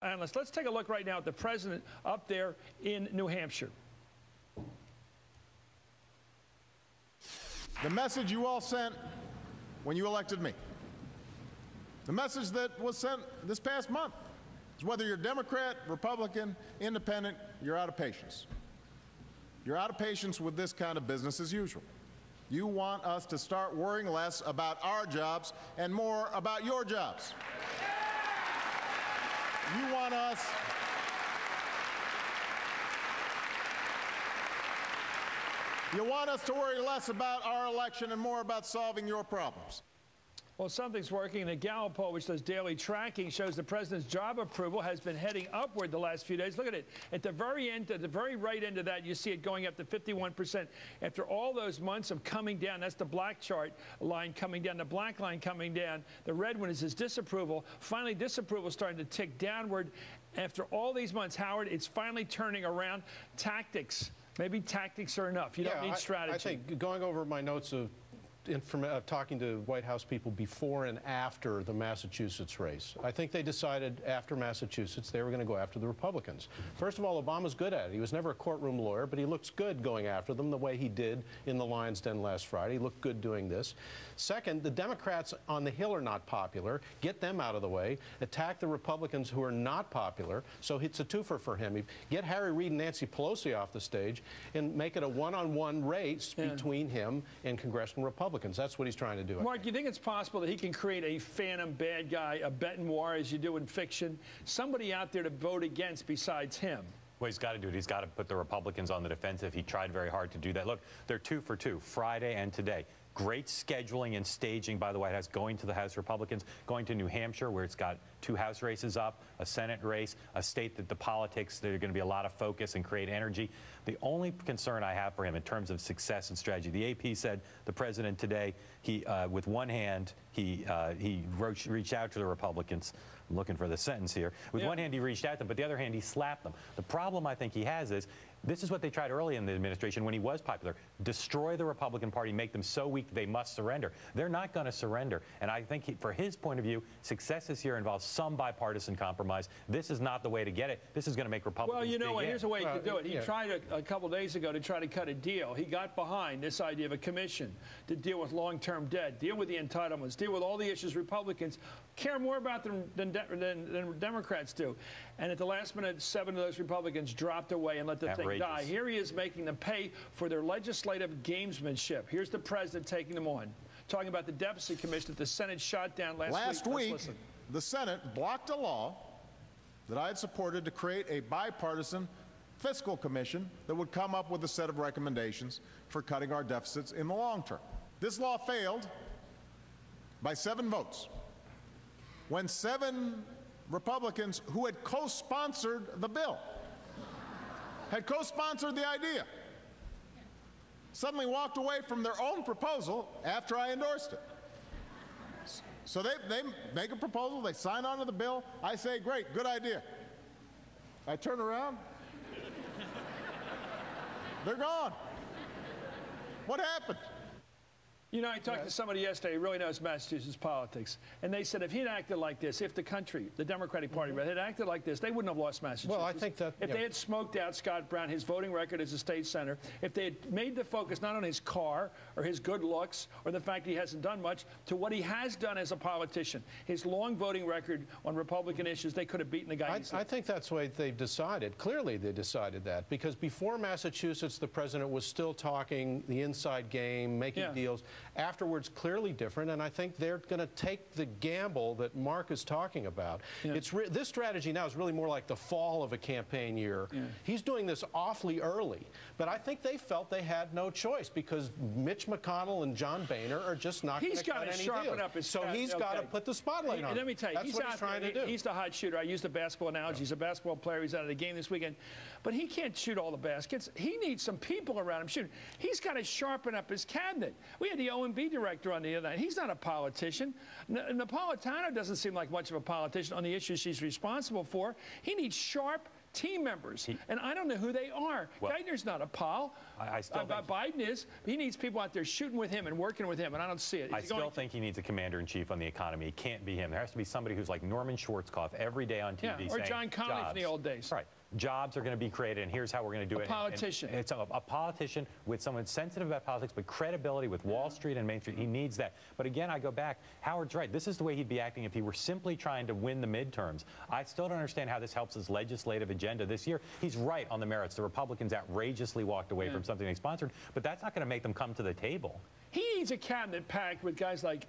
analyst. Let's take a look right now at the president up there in New Hampshire. The message you all sent when you elected me, the message that was sent this past month, is whether you're Democrat, Republican, Independent, you're out of patience. You're out of patience with this kind of business as usual. You want us to start worrying less about our jobs and more about your jobs. You want us to worry less about our election and more about solving your problems. Well, something's working. The Gallup poll, which does daily tracking, shows the president's job approval has been heading upward the last few days. Look at it. At the very end, at the very right end of that, you see it going up to 51%. After all those months of coming down, that's the black chart line coming down, the black line coming down. The red one is his disapproval. Finally, disapproval is starting to tick downward. After all these months, Howard, it's finally turning around. Tactics. Maybe tactics are enough. You don't need strategy. I think going over my notes of talking to White House people before and after the Massachusetts race, I think they decided after Massachusetts they were going to go after the Republicans. First of all, Obama's good at it. He was never a courtroom lawyer, but he looks good going after them the way he did in the Lion's Den last Friday. He looked good doing this. Second, the Democrats on the Hill are not popular. Get them out of the way. Attack the Republicans who are not popular. So it's a twofer for him. Get Harry Reid and Nancy Pelosi off the stage and make it a one-on-one race between him and congressional Republicans. That's what he's trying to do. Mark, do you think it's possible that he can create a phantom bad guy, a bête noire, as you do in fiction, somebody out there to vote against besides him? Well, he's got to do it. He's got to put the Republicans on the defensive. He tried very hard to do that. Look, they're 2 for 2, Friday and today. Great scheduling and staging by the White House, going to the House Republicans, going to New Hampshire, where it's got 2 House races up, a Senate race, a state that the politics, there's going to be a lot of focus and create energy. The only concern I have for him in terms of success and strategy, the AP said the president today, with one hand, he reached out to the Republicans. I'm looking for the sentence here. With one hand, he reached out to them, but the other hand, he slapped them. The problem I think he has is, this is what they tried early in the administration when he was popular. Destroy the Republican Party, make them so weak they must surrender. They're not going to surrender. And I think for his point of view, success this year involves some bipartisan compromise. This is not the way to get it. This is going to make Republicans Well, you know what? Here's a way he could do it. He yeah. tried a couple days ago to try to cut a deal. He got behind this idea of a commission to deal with long-term debt, deal with the entitlements, deal with all the issues Republicans care more about than Democrats do. And at the last minute, 7 of those Republicans dropped away and let the thing die. Here he is making them pay for their legislative gamesmanship. Here's the president taking them on, talking about the deficit commission that the Senate shot down last week. Last week, the Senate blocked a law that I had supported to create a bipartisan fiscal commission that would come up with a set of recommendations for cutting our deficits in the long term. This law failed by 7 votes. When 7 Republicans who had co-sponsored the bill, had co-sponsored the idea, suddenly walked away from their own proposal after I endorsed it. So they make a proposal, they sign on to the bill, I say, great, good idea. I turn around, they're gone. What happened? You know, I talked to somebody yesterday who really knows Massachusetts politics, and they said if he'd acted like this, if the country, the Democratic Party, had acted like this, they wouldn't have lost Massachusetts. Well, I think that... If they had smoked out Scott Brown, his voting record as a state senator, if they had made the focus not on his car or his good looks or the fact he hasn't done much, to what he has done as a politician, his long voting record on Republican issues, they could have beaten the guy. I think that's the way they've decided. Clearly they decided that, because before Massachusetts, the president was still talking the inside game, making deals. Afterwards, clearly different, and I think they're going to take the gamble that Mark is talking about. This strategy now is really more like the fall of a campaign year. He's doing this awfully early, but I think they felt they had no choice because Mitch McConnell and John Boehner are just not going to cut any deals. He's got to sharpen up his... So he's got to put the spotlight on him. Let me tell you, that's what he's trying to do. He's the hot shooter. I used the basketball analogy. He's a basketball player. He's out of the game this weekend. But he can't shoot all the baskets. He needs some people around him shooting. He's got to sharpen up his cabinet. We had the OMB director on the other night. He's not a politician. Napolitano doesn't seem like much of a politician on the issues she's responsible for. He needs sharp, team members, and I don't know who they are. Well, Geithner's not a pal. I still think Biden is. He needs people out there shooting with him and working with him, and I don't see it. I still think he needs a commander-in-chief on the economy. It can't be him. There has to be somebody who's like Norman Schwarzkopf every day on TV or saying, John Connolly from the old days. Right. Jobs are going to be created, and here's how we're going to do it. A politician. And it's a politician with someone sensitive about politics, but credibility with Wall Street and Main Street. He needs that. But again, I go back. Howard's right. This is the way he'd be acting if he were simply trying to win the midterms. I still don't understand how this helps his legislative agenda this year. He's right on the merits. The Republicans outrageously walked away from something they sponsored, but that's not going to make them come to the table. He needs a cabinet packed with guys like,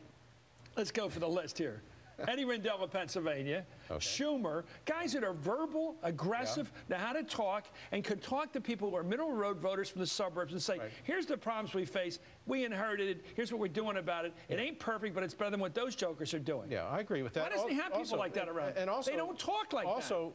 let's go for the list here. Eddie Rendell of Pennsylvania, Schumer, guys that are verbal, aggressive, know how to talk, and could talk to people who are middle road voters from the suburbs and say, here's the problems we face, we inherited it, here's what we're doing about it. It ain't perfect, but it's better than what those jokers are doing. Yeah, I agree with that. Why doesn't he have people like that around? And also, they don't talk like that. Also,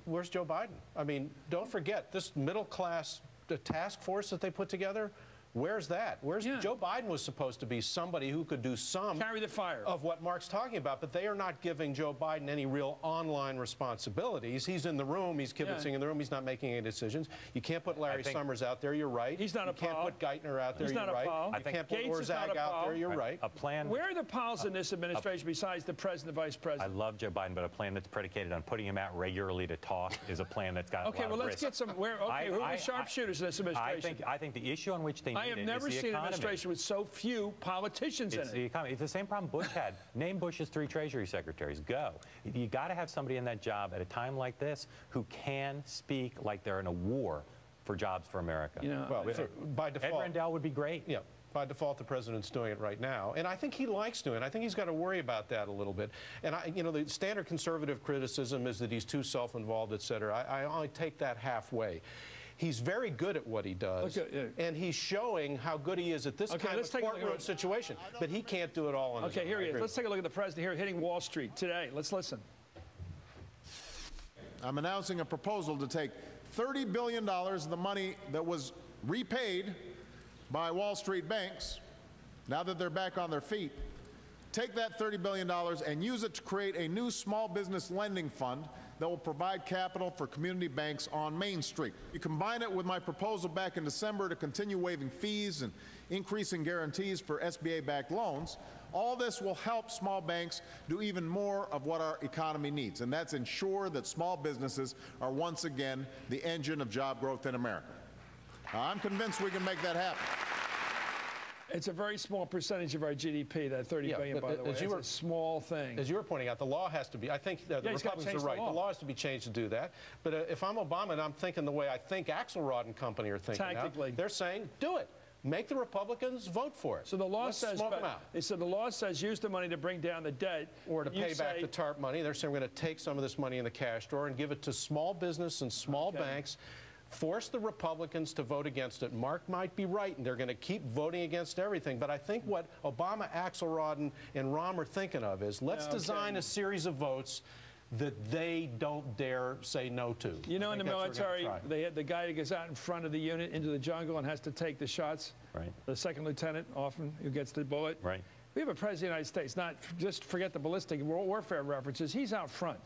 where's Joe Biden? I mean, don't forget, this middle-class task force that they put together, where's that? Joe Biden was supposed to be somebody who could do some carry the fire of what Mark's talking about, but they are not giving Joe Biden any real online responsibilities. He's in the room, he's kibitzing in the room, he's not making any decisions. You can't put Larry Summers out there, you're right. He's not a pal. You can't put Geithner out there, you're right. You can't put Orzag out there, you're right. A plan. Where are the pals in this administration besides the president, the vice president? I love Joe Biden, but a plan that's predicated on putting him out regularly to talk is a plan that's got a lot of let's risk. get some. Who are the sharpshooters in this administration? I think the issue on which they need I have never is the seen an economy. administration with so few politicians in It's it. the economy. It's the same problem Bush had. Name Bush's 3 Treasury secretaries. Go. You got to have somebody in that job at a time like this who can speak like they're in a war for jobs for America. You know, well, by default, Ed Rendell would be great. Yeah. By default, the president's doing it right now, and I think he likes doing it. I think he's got to worry about that a little bit. And the standard conservative criticism is that he's too self-involved, et cetera. I only take that halfway. He's very good at what he does, and he's showing how good he is at this kind of courtroom situation. But he can't do it all on his own. Here he is. Let's take a look at the president here hitting Wall Street today. Let's listen. I'm announcing a proposal to take $30 billion of the money that was repaid by Wall Street banks, now that they're back on their feet, take that $30 billion and use it to create a new small business lending fund that will provide capital for community banks on Main Street. You combine it with my proposal back in December to continue waiving fees and increasing guarantees for SBA-backed loans. All this will help small banks do even more of what our economy needs, and that's ensure that small businesses are once again the engine of job growth in America. I'm convinced we can make that happen. It's a very small percentage of our GDP, that $30 billion, by the way. It's a small thing. As you were pointing out, the law has to be, I think the Republicans are right. The law has to be changed to do that. But if I'm Obama and I'm thinking the way I think Axelrod and company are thinking now, they're saying, do it. Make the Republicans vote for it. So the law says, smoke them out. They said the law says use the money to bring down the debt. Or to pay back the TARP money. They're saying we're going to take some of this money in the cash drawer and give it to small business and small banks. Force the Republicans to vote against it. Mark might be right, and they're going to keep voting against everything. But I think what Obama, Axelrod, and Rahm are thinking of is let's design a series of votes that they don't dare say no to. You know, in the military, they had the guy that goes out in front of the unit into the jungle and has to take the shots. Right. The second lieutenant, often, who gets the bullet. Right. We have a president of the United States, not just forget the ballistic warfare references. He's out front.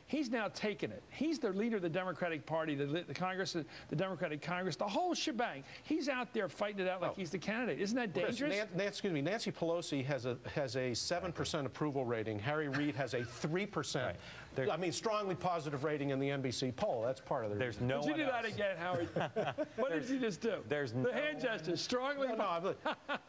He's now taken it. He's the leader of the Democratic Party, the Congress, the Democratic Congress, the whole shebang. He's out there fighting it out like he's the candidate. Isn't that dangerous? Excuse me, Nancy Pelosi has a 7% approval rating. Harry Reid has a 3%. Right. I mean, strongly positive rating in the NBC poll. That's part of the reason. There's no Did you do that again, Howard? What did you just do? There's the hand gesture, strongly. No,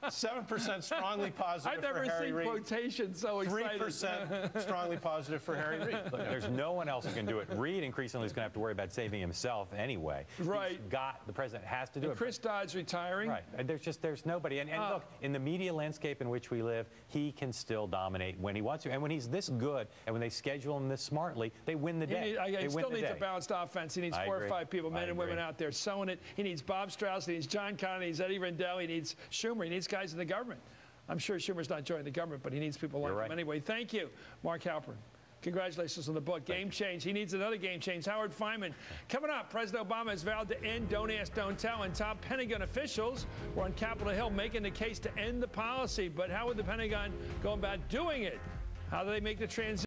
7% strongly positive for Harry Reid. I've never seen quotations so excited. 3% strongly positive for Harry Reid. Look, there's no one else who can do it. Reid increasingly is going to have to worry about saving himself anyway. Right. The president has to do it. Chris Dodd's retiring. Right. There's nobody. And look, in the media landscape in which we live, he can still dominate when he wants to. And when he's this good, and when they schedule him this smartly, they win the day. He still needs a balanced offense. He needs 4 or 5 people, men and women out there sewing it. He needs Bob Strauss. He needs John Connolly. He needs Eddie Rendell. He needs Schumer. He needs guys in the government. I'm sure Schumer's not joining the government, but he needs people like him anyway. Thank you, Mark Halperin. Congratulations on the book, Game Change. He needs another game change. Howard Fineman. Coming up, President Obama has vowed to end Don't Ask, Don't Tell, and top Pentagon officials were on Capitol Hill making the case to end the policy. But how would the Pentagon go about doing it? How do they make the transition?